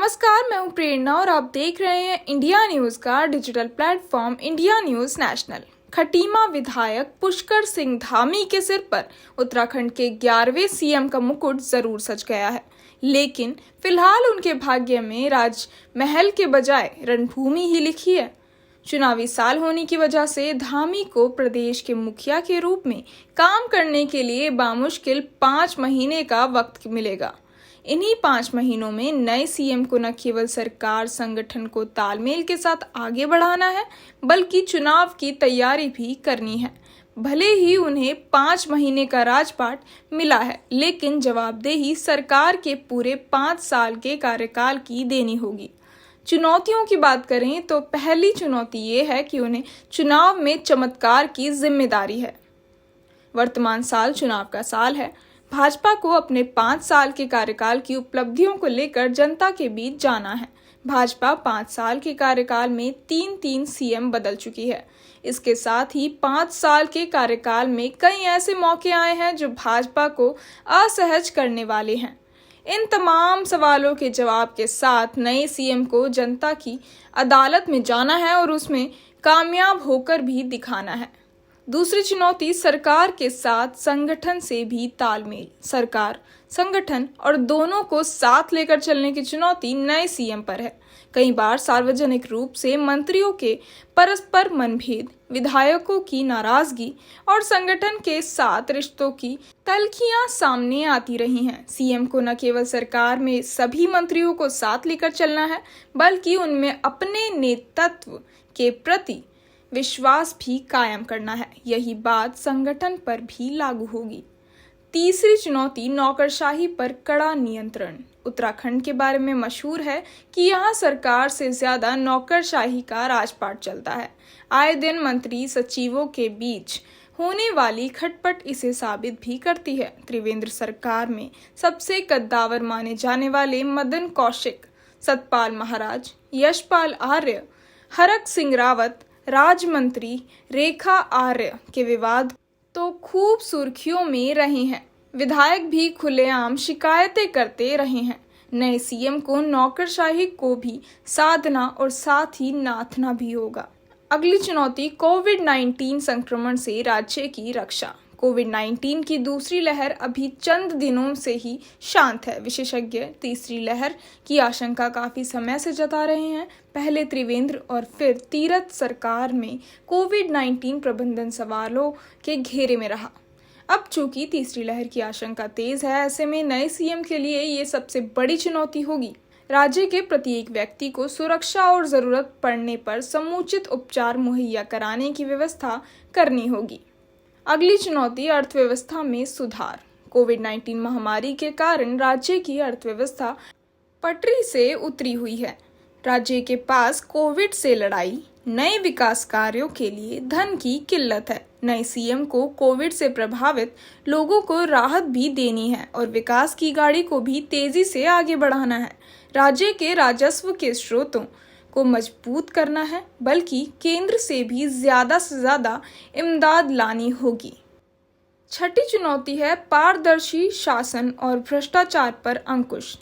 नमस्कार, मैं हूं प्रेरणा और आप देख रहे हैं इंडिया न्यूज का digital platform India news national. Khatima विधायक पुष्कर सिंह धामी के सिर पर उत्तराखंड के 11वें सीएम का मुकुट जरूर सज गया है, लेकिन फिलहाल उनके भाग्य में राजमहल के बजाय रणभूमि ही लिखी है। चुनावी साल होने की वजह से धामी को प्रदेश के मुखिया के रूप में काम करने के लिए बामुश्किल 5 महीने का वक्त मिलेगा। इन्हीं 5 महीनों में नए सीएम को न केवल सरकार संगठन को तालमेल के साथ आगे बढ़ाना है, बल्कि चुनाव की तैयारी भी करनी है। भले ही उन्हें 5 महीने का राजपाट मिला है, लेकिन जवाबदेही सरकार के पूरे 5 साल के कार्यकाल की देनी होगी। चुनौतियों की बात करें तो पहली चुनौती ये है कि उन्हें चुनाव में चमत्कार की जिम्मेदारी है। वर्तमान साल चुनाव का साल है। भाजपा को अपने 5 साल के कार्यकाल की उपलब्धियों को लेकर जनता के बीच जाना है। भाजपा 5 साल के कार्यकाल में 3 सीएम बदल चुकी है। इसके साथ ही 5 साल के कार्यकाल में कई ऐसे मौके आए हैं जो भाजपा को असहज करने वाले हैं। इन तमाम सवालों के जवाब के साथ नए सीएम को जनता की अदालत में जाना है और उसमें कामयाब होकर भी दिखाना है। दूसरी चुनौती सरकार के साथ संगठन से भी तालमेल। सरकार, संगठन और दोनों को साथ लेकर चलने की चुनौती नए सीएम पर है। कई बार सार्वजनिक रूप से मंत्रियों के परस्पर मनभेद, विधायकों की नाराजगी और संगठन के साथ रिश्तों की तल्खियां सामने आती रही हैं। सीएम को न केवल सरकार में सभी मंत्रियों को साथ लेकर चलना है, बल्कि उनमें अपने नेतृत्व के प्रति विश्वास भी कायम करना है। यही बात संगठन पर भी लागू होगी। तीसरी चुनौती नौकरशाही पर कड़ा नियंत्रण। उत्तराखंड के बारे में मशहूर है कि यहाँ सरकार से ज्यादा नौकरशाही का राजपाट चलता है। आए दिन मंत्री सचिवों के बीच होने वाली खटपट इसे साबित भी करती है। त्रिवेंद्र सरकार में सबसे कद्दावर माने जाने वाले मदन कौशिक, सतपाल महाराज, यशपाल आर्य, हरक सिंह रावत, राज्य मंत्री रेखा आर्य के विवाद तो खूब सुर्खियों में रहे हैं। विधायक भी खुलेआम शिकायतें करते रहे हैं। नए सीएम को नौकरशाही को भी साधना और साथ ही नाथना भी होगा। अगली चुनौती कोविड-19 संक्रमण से राज्य की रक्षा। कोविड-19 की दूसरी लहर अभी चंद दिनों से ही शांत है। विशेषज्ञ तीसरी लहर की आशंका काफी समय से जता रहे हैं। पहले त्रिवेंद्र और फिर तीरथ सरकार में कोविड-19 प्रबंधन सवालों के घेरे में रहा। अब चूंकि तीसरी लहर की आशंका तेज है, ऐसे में नए सीएम के लिए ये सबसे बड़ी चुनौती होगी। राज्य के प्रत्येक व्यक्ति को सुरक्षा और जरूरत पड़ने पर समुचित उपचार मुहैया कराने की व्यवस्था करनी होगी। अगली चुनौती अर्थव्यवस्था में सुधार। कोविड-19 महामारी के कारण राज्य की अर्थव्यवस्था पटरी से उतरी हुई है। राज्य के पास कोविड से लड़ाई, नए विकास कार्यों के लिए धन की किल्लत है। नए सीएम को कोविड से प्रभावित लोगों को राहत भी देनी है और विकास की गाड़ी को भी तेजी से आगे बढ़ाना है। राज्य के राजस्व के स्रोतों को मजबूत करना है, बल्कि केंद्र से भी ज्यादा से ज्यादा इमदाद लानी होगी। छठी चुनौती है पारदर्शी शासन और भ्रष्टाचार पर अंकुश।